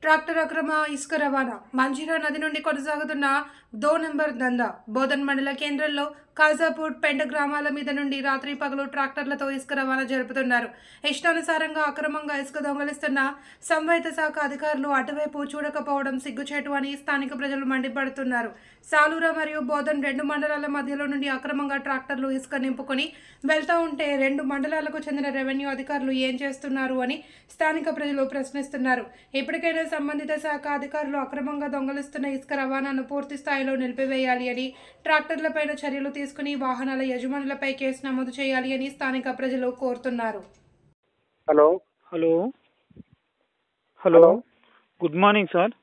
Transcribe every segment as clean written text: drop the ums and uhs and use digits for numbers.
Tractor అక్రమ ఇసుక రవాణా మంజీరా నది నుండి కొనసాగుతున్న దో నంబర్ దందా బోధన్ మండల కేంద్రంలో కాజాపూర్ పెంట గ్రామాల మీద నుండి రాత్రి పగలు ట్రాక్టర్లతో ఇసుక రవాణా జరుపుతున్నారు. ఇష్టానుసారంగా అక్రమంగా ఇసుక దొంగలిస్తున్న సంబంధిత శాఖ అధికారులు అటువైపు చూడకపోవడం సిగ్గుచేటు అని స్థానిక ప్రజలు మండిపడుతున్నారు. సాలూరా మరియు బోధన్ రెండు మండలాల మధ్యలో నుండి అక్రమంగా ట్రాక్టర్లు ఇసుక నింపుకొని వెళ్తా ఉంటే రెండు మండలాలకు చెందిన రెవెన్యూ అధికారులు ఏం చేస్తున్నారు అని స్థానిక ప్రజలు ప్రశ్నిస్తున్నారు. ఇప్పటికైనా సంబంధిత శాఖ అధికారులు అక్రమంగా దొంగలిస్తున్న ఇసుక రవాణాను పూర్తి స్థాయిలో నిలిపివేయాలి అని, ట్రాక్టర్లపైన చర్యలు తీసుకుని వాహనాల యజమానులపై కేసు నమోదు చేయాలి అని స్థానిక ప్రజలు కోరుతున్నారు. Hello hello hello good morning sir.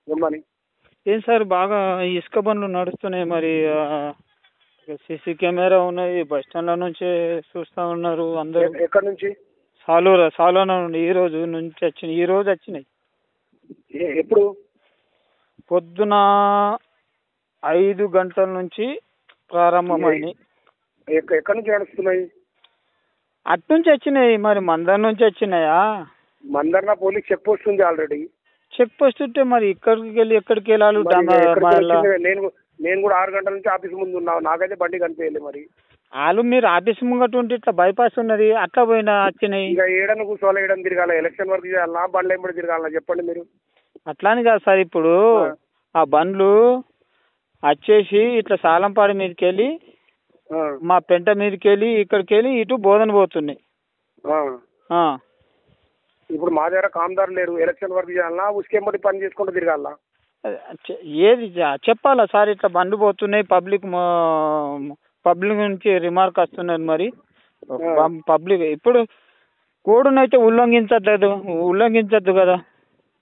Good morning. ఏం సార్ బాగా ఇసుక బండ్లు నడుస్తున్నాయి, మరి సీసీ కెమెరా ఉన్నాయి, బస్ స్టాండ్ల నుంచే చూస్తూ ఉన్నారు అందరూ. ఎక్కడి నుంచి? సాలూరా నుండి ఈ రోజు వచ్చినాయి. ఎప్పుడు? పొద్దున 5 గంటల నుంచి ప్రారంభమైనాయి. ఎక్కడి నుంచి నడుస్తున్నాయి? అట్నుంచి వచ్చినాయి. మరి మందర్ నుంచి వచ్చినాయా? మందర్న పోలీస్ చెక్ పోస్ట్ ఉంది ఆల్రెడీ. చెక్ పోస్ట్ ఉంటే మరి ఎక్కడికి వెళ్ళాలి? నేను కూడా 6 గంటల నుంచి ఆఫీస్ ముందు ఉన్నా, నాకైతే బండి కనిపించలే. మరి వాళ్ళు మీరు ఆఫీస్ ముంగట ఉంటే ఇట్లా బైపాస్ ఉన్నది అట్లా పోయినా వచ్చినాయి. ఇక ఏడని కూర్చోవాలి, ఏడని తిరగాల, ఎలక్షన్ వరకు చేయాలన్నా, బండ్లు ఎంబడి తిరగాలన్నా చెప్పండి మీరు. అట్లాని కాదు సార్, ఇప్పుడు ఆ బండ్లు వచ్చేసి ఇట్లా సాలంపాడి మీదకి వెళ్ళి మా పెంట మీదకి వెళ్ళి ఇక్కడికి వెళ్ళి ఇటు బోధన పోతున్నాయి. ఇప్పుడు మా దగ్గర కామ్దారు లేరు, ఎలక్షన్ వరకు చేయాలన్నా ఉసుకెంబడి పని చేసుకుంటూ తిరగాల. ఏది చెప్పాలా సార్? ఇట్లా బండ్లు పోతున్నాయి, పబ్లిక్ నుంచి రిమార్క్ వస్తున్నది. మరి పబ్లిక్ ఇప్పుడు కోడ్నైతే ఉల్లంఘించద్దు కదా.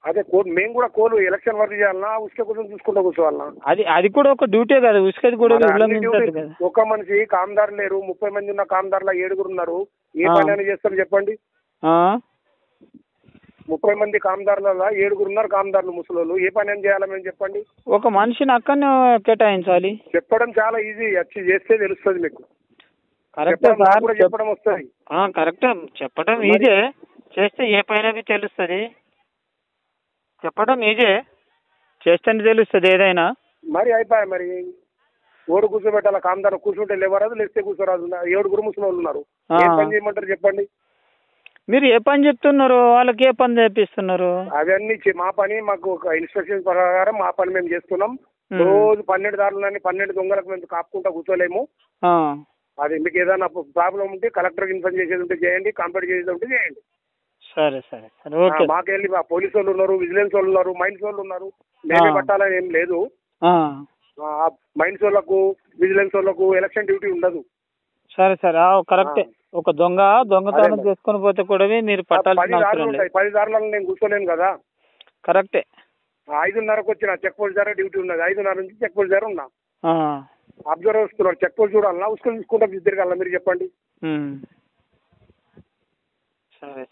అదే కోడ్, మేము కూడా కోడ్ ఎలక్షన్ వరకు చేయాలన్నా ఉసుక కోసం చూసుకుంటూ కూర్చోవాలన్నా? అది కూడా ఒక డ్యూటీ కదా, ఉసుకది కూడా ఉల్లంఘించద్దు కదా. ఒక మనిషి కామ్దారు లేరు, 30 మంది ఉన్న కామ్దారుల 7 ఉన్నారు, ఏ పని అని చేస్తారు చెప్పండి? 30 మంది కామ్దారులలో 7 ఉన్నారు కామ్దారులు ముసలోళ్ళు, ఏ పని అని చేయాలి మేము చెప్పండి? ఒక మనిషిని అక్కడనే కేటాయించాలి. చెప్పడం చాలా ఈజీ, వచ్చి చేస్తే తెలుస్తుంది మీకు. కరెక్టే సార్, చెప్పడం వస్తుంది. కరెక్టే, చెప్పడం ఈజే, చేస్తే ఏ పైన తెలుస్తుంది. చెప్పడం ఈజే, చేస్తేనే తెలుస్తుంది ఏదైనా. మరి అయిపోయా, మరి ఓడు కూర్చోబెట్టాల, కామ్దారు కూర్చుంటే లేవరాదు, లేస్తే కూర్చోరాదు. 7 ముసలోళ్ళు ఉన్నారు, ఏ పని చేయమంటారు చెప్పండి? మీరు ఏ పని చెప్తున్నారు, వాళ్ళకి ఏ పని చేపిస్తున్నారు? అవన్నీ మా పని, మాకు ఇన్స్ట్రక్షన్ ప్రకారం మా పని మేము చేస్తున్నాం. రోజు 12 దారులని 12 దొంగలకు మేము కాపుకుంటా కూర్చోలేము. అది మీకు ఏదైనా ప్రాబ్లం ఉంటే కలెక్టర్కి ఇన్ఫార్మ్ చేసేది ఉంటే చేయండి, కంప్లైంట్ చేసేది ఉంటే చేయండి. సరే. మాకెళ్ళి పోలీసు వాళ్ళు ఉన్నారు, విజిలెన్స్ వాళ్ళు ఉన్నారు, మైన్స్ వాళ్ళు ఉన్నారు, మేమే పట్టాలని ఏం లేదు. మైన్స్ వాళ్ళకు విజిలెన్స్ వాళ్ళకు ఎలక్షన్ డ్యూటీ ఉండదు. సరే కరెక్టే. ఒక దొంగతనం చేసుకుని పోతే కూడా మీరు పట్టాల్సిన 10 దారులలో నేను కూర్చోలేను కదా. కరెక్టే. 5:30కు వచ్చిన చెక్ పోస్ట్ దగ్గర డ్యూటీ ఉన్నది, 5:30 నుంచి చెక్ పోస్ట్ దగ్గర ఉన్నా. అబ్జర్వర్ వస్తున్నారు, చెక్ పోస్ట్ చూడాలన్నా ఉసుకొని చూసుకుంటా తిరగాల మీరు చెప్పండి? సరే.